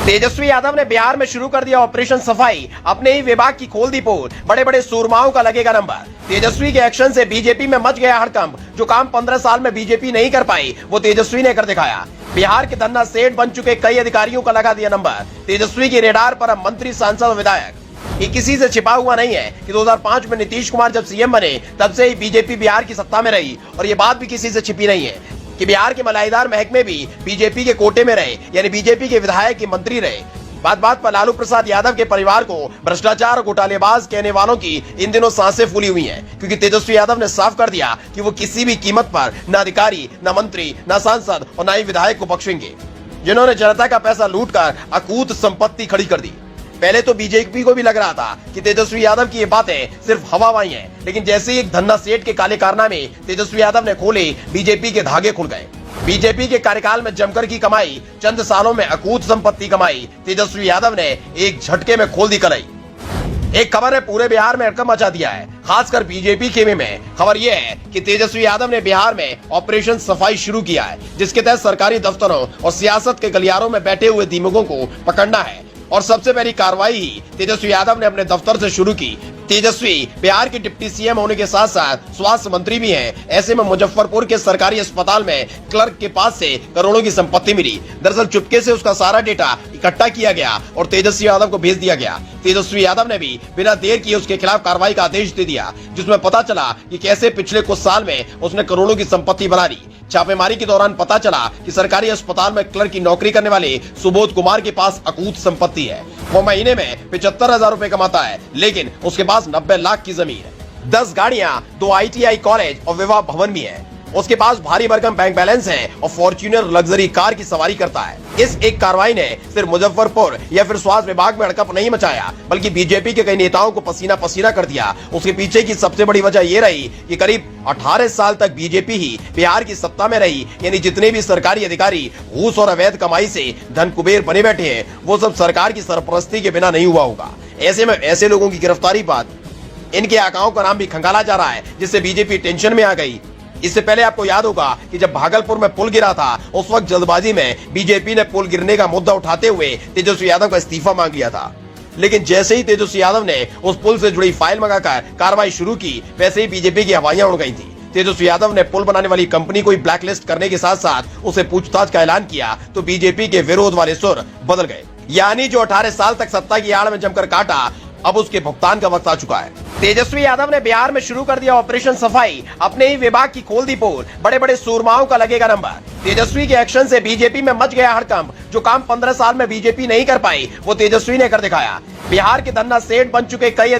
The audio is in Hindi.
तेजस्वी यादव ने बिहार में शुरू कर दिया ऑपरेशन सफाई, अपने ही विभाग की खोल दी पोल, बड़े बड़े सूरमाओं का लगेगा नंबर। तेजस्वी के एक्शन से बीजेपी में मच गया हड़कंप, जो काम 15 साल में बीजेपी नहीं कर पाई वो तेजस्वी ने कर दिखाया। बिहार के धन्ना सेठ बन चुके कई अधिकारियों का लगा दिया नंबर। तेजस्वी की रेडार पर अब मंत्री, सांसद और विधायक। ये किसी से छिपा हुआ नहीं है कि 2005 में नीतीश कुमार जब सीएम बने तब से ही बीजेपी बिहार की सत्ता में रही, और ये बात भी किसी से छिपी नहीं है कि बिहार के मलाईदार महकमे भी बीजेपी के कोटे में रहे, यानी बीजेपी के विधायक की मंत्री रहे। बात बात पर लालू प्रसाद यादव के परिवार को भ्रष्टाचार और घोटालेबाज कहने वालों की इन दिनों सांसें फूली हुई हैं, क्योंकि तेजस्वी यादव ने साफ कर दिया कि वो किसी भी कीमत पर न अधिकारी, न मंत्री, न सांसद और न ही विधायक को बख्शेंगे जिन्होंने जनता का पैसा लूटकर अकूत संपत्ति खड़ी कर दी। पहले तो बीजेपी को भी लग रहा था कि तेजस्वी यादव की ये बातें सिर्फ हवाबाजी हैं, लेकिन जैसे ही एक धन्ना सेठ के काले कारनामे तेजस्वी यादव ने खोले, बीजेपी के धागे खुल गए। बीजेपी के कार्यकाल में जमकर की कमाई, चंद सालों में अकूत संपत्ति कमाई तेजस्वी यादव ने एक झटके में खोल दी कलाई। एक खबर ने पूरे बिहार में हड़कंप मचा दिया है, खासकर बीजेपी खेमे में। खबर यह है कि तेजस्वी यादव ने बिहार में ऑपरेशन सफाई शुरू किया है, जिसके तहत सरकारी दफ्तरों और सियासत के गलियारों में बैठे हुए दीमकों को पकड़ना है। और सबसे पहली कार्रवाई ही तेजस्वी यादव ने अपने दफ्तर से शुरू की। तेजस्वी बिहार के डिप्टी सीएम होने के साथ साथ स्वास्थ्य मंत्री भी हैं। ऐसे में मुजफ्फरपुर के सरकारी अस्पताल में क्लर्क के पास से करोड़ों की संपत्ति मिली। दरअसल चुपके से उसका सारा डेटा इकट्ठा किया गया और तेजस्वी यादव को भेज दिया गया। तेजस्वी यादव ने भी बिना देर किए उसके खिलाफ कार्रवाई का आदेश दे दिया, जिसमें पता चला कि कैसे पिछले कुछ साल में उसने करोड़ों की संपत्ति बना ली। छापेमारी के दौरान पता चला कि सरकारी अस्पताल में क्लर्क की नौकरी करने वाले सुबोध कुमार के पास अकूत संपत्ति है। वो महीने में 75,000 रुपए कमाता है, लेकिन उसके पास 90 लाख की जमीन है, 10 गाड़ियां, 2 ITI कॉलेज और विवाह भवन भी है। उसके पास भारी भरकम बैंक बैलेंस है और फॉर्च्यूनर लग्जरी कार की सवारी करता है। इस एक कार्रवाई ने सिर्फ मुजफ्फरपुर या फिर स्वास्थ्य विभाग में हड़कंप नहीं मचाया, बल्कि बीजेपी के कई नेताओं को पसीना पसीना कर दिया। उसके पीछे की सबसे बड़ी वजह यह रही कि करीब 18 साल तक बीजेपी ही बिहार की सत्ता में रही, यानी जितने भी सरकारी अधिकारी घूस और अवैध कमाई से धन कुबेर बने बैठे हैं, वो सब सरकार की सरपरस्ती के बिना नहीं हुआ होगा। ऐसे में ऐसे लोगों की गिरफ्तारी बाद इनके आकाओं का नाम भी खंगाला जा रहा है, जिससे बीजेपी टेंशन में आ गई। इससे पहले आपको याद होगा कि जब भागलपुर में पुल गिरा था, उस वक्त जल्दबाजी में बीजेपी ने पुल गिरने का मुद्दा उठाते हुए तेजस्वी यादव का इस्तीफा मांग लिया था। लेकिन जैसे ही तेजस्वी यादव ने उस पुल से जुड़ी फाइल मंगाकर कार्रवाई शुरू की, वैसे ही बीजेपी की हवाइयां उड़ गई थी। तेजस्वी यादव ने पुल बनाने वाली कंपनी को ब्लैकलिस्ट करने के साथ साथ उसे पूछताछ का ऐलान किया, तो बीजेपी के विरोध वाले सुर बदल गए। यानी जो 18 साल तक सत्ता की आड़ में जमकर काटा, अब उसके भुगतान का वक्त आ चुका है। तेजस्वी यादव ने बिहार में शुरू कर दिया ऑपरेशन सफाई, अपने ही विभाग की खोल दी पोल, बड़े बड़े सूरमाओं का लगेगा नंबर। तेजस्वी के एक्शन से बीजेपी में मच गया हड़कंप, जो काम 15 साल में बीजेपी नहीं कर पाई वो तेजस्वी ने कर दिखाया। बिहार के धन्ना सेठ बन चुके कई